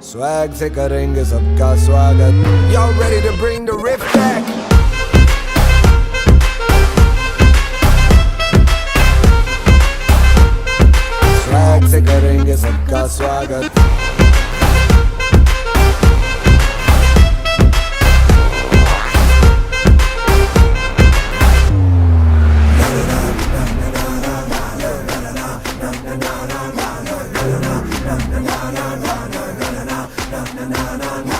Swag से करेंगे सबका स्वागत. Y'all ready to bring the riff back? Swag से करेंगे सबका स्वागत. na na na